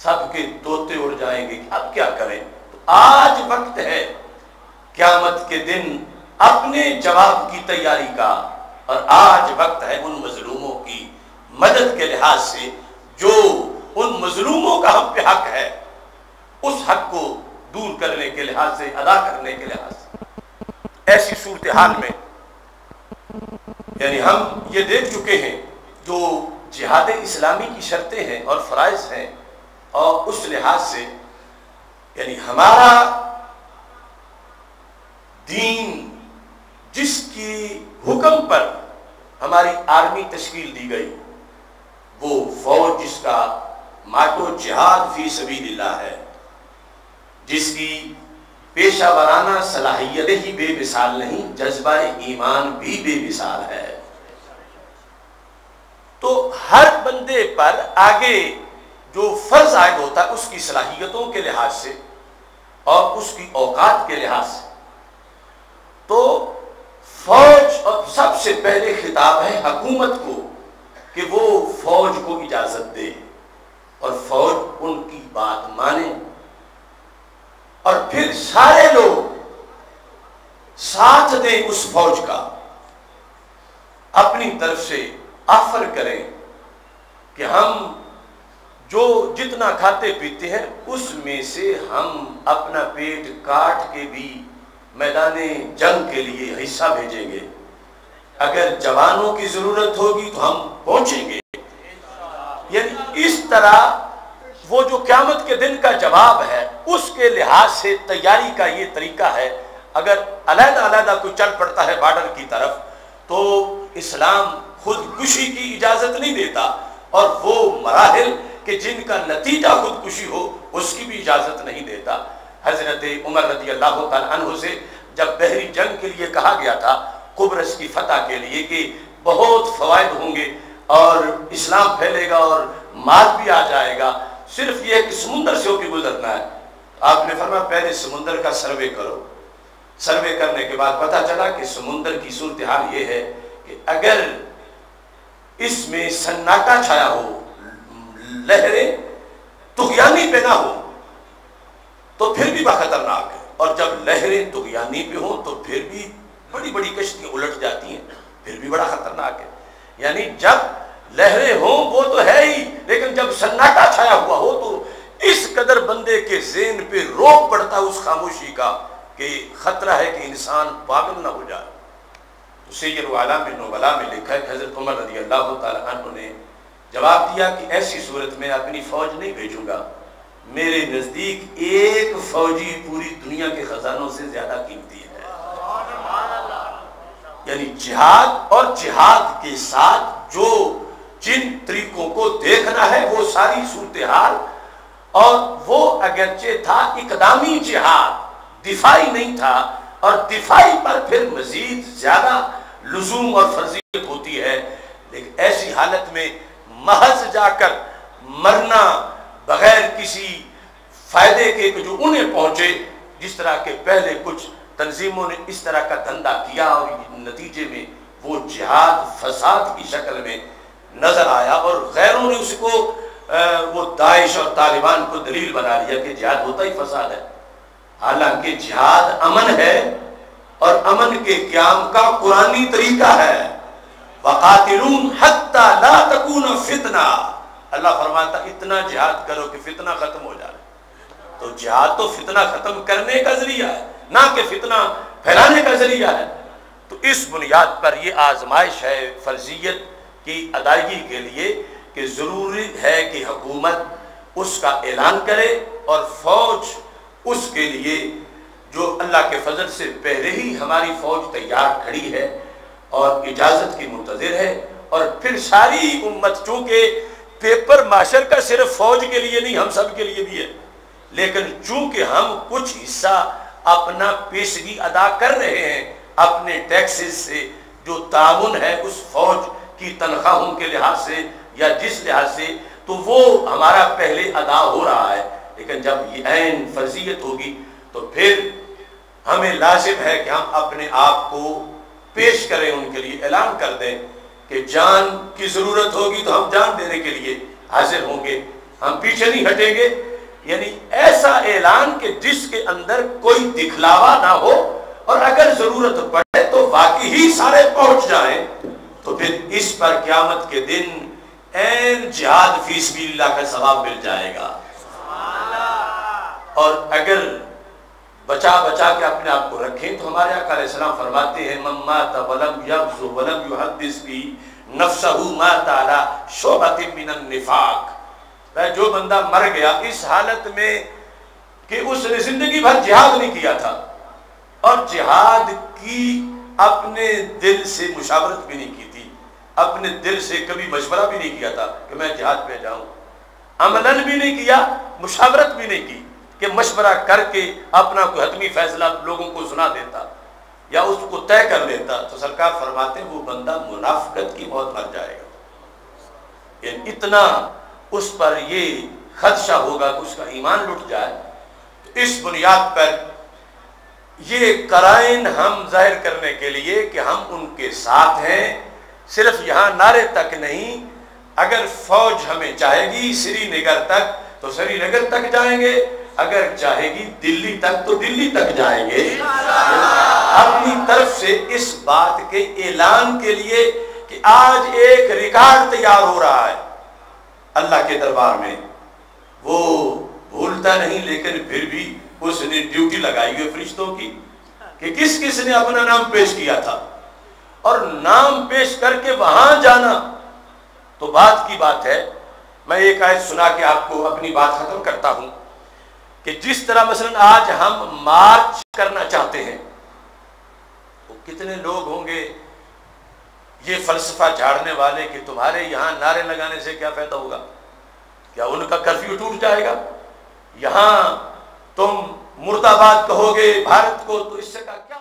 سب کے طوطے اڑ جائیں گے، اب کیا کریں؟ تو آج وقت ہے قیامت کے دن اپنے جواب کی تیاری کا، اور آج وقت ہے ان مظلوموں کی مدد کے لحاظ سے جو ان مظلوموں کا ہم پہ حق ہے، اس حق کو دور کرنے کے لحاظ سے، ادا کرنے کے لحاظ سے۔ ایسی صورتحال میں یعنی ہم یہ دیکھ چکے ہیں جو جہاد اسلامی کی شرطیں ہیں اور فرائض ہیں، اور اس لحاظ سے یعنی ہمارا دین جس کی حکم پر ہماری آرمی تشکیل دی گئی، وہ فوج جس کا ماٹو جہاد فی سبیل اللہ ہے، جس کی پیشہ ورانہ صلاحیتیں ہی بے مثال نہیں، جذبہ ایمان بھی بے مثال ہے، تو ہر بندے پر آگے جو فرض عائد ہوتا ہے اس کی صلاحیتوں کے لحاظ سے اور اس کی اوقات کے لحاظ سے، تو فوج اور سب سے پہلے خطاب ہے حکومت کو کہ وہ فوج کو اجازت دے اور فوج ان کی بات مانے، اور پھر سارے لوگ ساتھ دیں اس فوج کا، اپنی طرف سے آفر کریں کہ ہم جو جتنا کھاتے پیتے ہیں اس میں سے ہم اپنا پیٹ کاٹ کے بھی میدان جنگ کے لیے حصہ بھیجیں گے، اگر جوانوں کی ضرورت ہوگی تو ہم پہنچیں گے۔ یعنی اس طرح وہ جو قیامت کے دن کا جواب ہے اس کے لحاظ سے تیاری کا یہ طریقہ ہے۔ اگر علیحدہ علیحدہ کوئی چل پڑتا ہے بارڈر کی طرف تو اسلام خودکشی کی اجازت نہیں دیتا، اور وہ مراحل کہ جن کا نتیجہ خودکشی ہو اس کی بھی اجازت نہیں دیتا۔ حضرت عمر رضی اللہ تعالیٰ عنہ سے جب بحری جنگ کے لیے کہا گیا تھا، قبرص کی فتح کے لیے، کہ بہت فوائد ہوں گے اور اسلام پھیلے گا اور مال بھی آ جائے گا، صرف یہ کہ سمندر سے ہو کے گزرنا ہے، آپ نے فرمایا پہلے سمندر کا سروے کرو۔ سروے کرنے کے بعد پتہ چلا کہ سمندر کی صورتحال یہ ہے کہ اگر اس میں سناٹا چھایا ہو، لہریں طغیانی پہ نہ ہو تو پھر بھی بڑا خطرناک ہے، اور جب لہریں طغیانی پہ ہوں تو پھر بھی بڑی بڑی کشتیاں الٹ جاتی ہیں، پھر بھی بڑا خطرناک ہے۔ یعنی جب لہریں ہوں وہ تو ہے ہی، لیکن جب سناٹا چھایا ہوا ہو تو اس قدر بندے کے ذہن پہ روک پڑتا ہے اس خاموشی کا کہ خطرہ ہے کہ انسان پاگل نہ ہو جائے۔ تو سیر اعلام نبلاء میں لکھا ہے کہ حضرت عمر رضی اللہ تعالیٰ عنہ نے جواب دیا کہ ایسی صورت میں اپنی فوج نہیں بھیجوں گا، میرے نزدیک ایک فوجی پوری دنیا کے خزانوں سے زیادہ قیمتی ہے۔ یعنی جہاد اور جہاد کے ساتھ جو جن طریقوں کو دیکھنا ہے وہ ساری صورتحال، اور وہ اگرچہ تھا اقدامی جہاد، دفاعی نہیں تھا، اور دفاعی پر پھر مزید زیادہ لزوم اور فرضیت ہوتی ہے، لیکن ایسی حالت میں محض جا کر مرنا بغیر کسی فائدے کے جو انہیں پہنچے، جس طرح کے پہلے کچھ تنظیموں نے اس طرح کا دھندا کیا اور نتیجے میں وہ جہاد فساد کی شکل میں نظر آیا، اور غیروں نے اس کو وہ داعش اور طالبان کو دلیل بنا لیا کہ جہاد ہوتا ہی فساد ہے، حالانکہ جہاد امن ہے، اور امن کے قیام کا قرآنی طریقہ ہے۔ وَقَاتِلُونَ حَتَّى لَا تَكُونَ فِتْنَةٌ، اللہ فرماتا اتنا جہاد کرو کہ فتنہ ختم ہو جائے۔ تو جہاد تو فتنہ ختم کرنے کا ذریعہ ہے، نہ کہ فتنہ پھیلانے کا ذریعہ ہے۔ تو اس بنیاد پر یہ آزمائش ہے فرضیت کی ادائیگی کے لیے کہ ضروری ہے کہ حکومت اس کا اعلان کرے، اور فوج اس کے لیے جو اللہ کے فضل سے پہلے ہی ہماری فوج تیار کھڑی ہے اور اجازت کی منتظر ہے، اور پھر ساری امت، چونکہ پیپر مارشل کا صرف فوج کے لیے نہیں ہم سب کے لیے بھی ہے، لیکن چونکہ ہم کچھ حصہ اپنا پیشگی ادا کر رہے ہیں اپنے ٹیکسز سے، جو تعاون ہے اس فوج کی تنخواہوں کے لحاظ سے یا جس لحاظ سے، تو وہ ہمارا پہلے ادا ہو رہا ہے، لیکن جب یہ عین فرضیت ہوگی تو پھر ہمیں لازم ہے کہ ہم اپنے آپ کو پیش کریں، ان کے لیے اعلان کر دیں کہ جان کی ضرورت ہوگی تو ہم جان دینے کے لیے حاضر ہوں گے، ہم پیچھے نہیں ہٹیں گے، یعنی ایسا اعلان کہ جس کے اندر کوئی دکھلاوا نہ ہو، اور اگر ضرورت پڑے تو واقعی ہی سارے پہنچ جائیں، تو پھر اس پر قیامت کے دن عین جہاد فی سبیل اللہ کا ثواب مل جائے گا۔ اور اگر بچا بچا کے اپنے آپ کو رکھیں تو ہمارے آقا علیہ السلام فرماتے ہیں من مات ولم یغزو ولم یحدث بی نفسہ مات علی شعبۃ من النفاق، جو بندہ مر گیا اس حالت میں کہ اس نے زندگی بھر جہاد نہیں کیا تھا، اور جہاد کی اپنے دل سے مشاورت بھی نہیں کی تھی، اپنے دل سے کبھی مشورہ بھی نہیں کیا تھا کہ میں جہاد پہ جاؤں، عملاً بھی نہیں کیا، مشاورت بھی نہیں کی کہ مشورہ کر کے اپنا کوئی حتمی فیصلہ لوگوں کو سنا دیتا یا اس کو طے کر لیتا، تو سرکار فرماتے ہیں وہ بندہ منافقت کی موت مر جائے گا۔ یعنی اتنا اس پر یہ خدشہ ہوگا کہ اس کا ایمان لٹ جائے۔ تو اس بنیاد پر یہ قرائن ہم ظاہر کرنے کے لیے کہ ہم ان کے ساتھ ہیں، صرف یہاں نعرے تک نہیں، اگر فوج ہمیں چاہے گی سری نگر تک تو سری نگر تک جائیں گے، اگر چاہے گی دلی تک تو دلی تک جائیں گے، اپنی طرف سے اس بات کے اعلان کے لیے کہ آج ایک ریکارڈ تیار ہو رہا ہے اللہ کے دربار میں، وہ بھولتا نہیں، لیکن پھر بھی اس نے ڈیوٹی لگائی ہے فرشتوں کی کہ کس کس نے اپنا نام پیش کیا تھا، اور نام پیش کر کے وہاں جانا تو بات کی بات ہے۔ میں ایک آیت سنا کے آپ کو اپنی بات ختم کرتا ہوں کہ جس طرح مثلا آج ہم مارچ کرنا چاہتے ہیں، تو کتنے لوگ ہوں گے یہ فلسفہ جھاڑنے والے کہ تمہارے یہاں نعرے لگانے سے کیا فائدہ ہوگا، کیا ان کا کرفیو ٹوٹ جائے گا، یہاں تم مرد آباد کہو گے بھارت کو تو اس سے کا کیا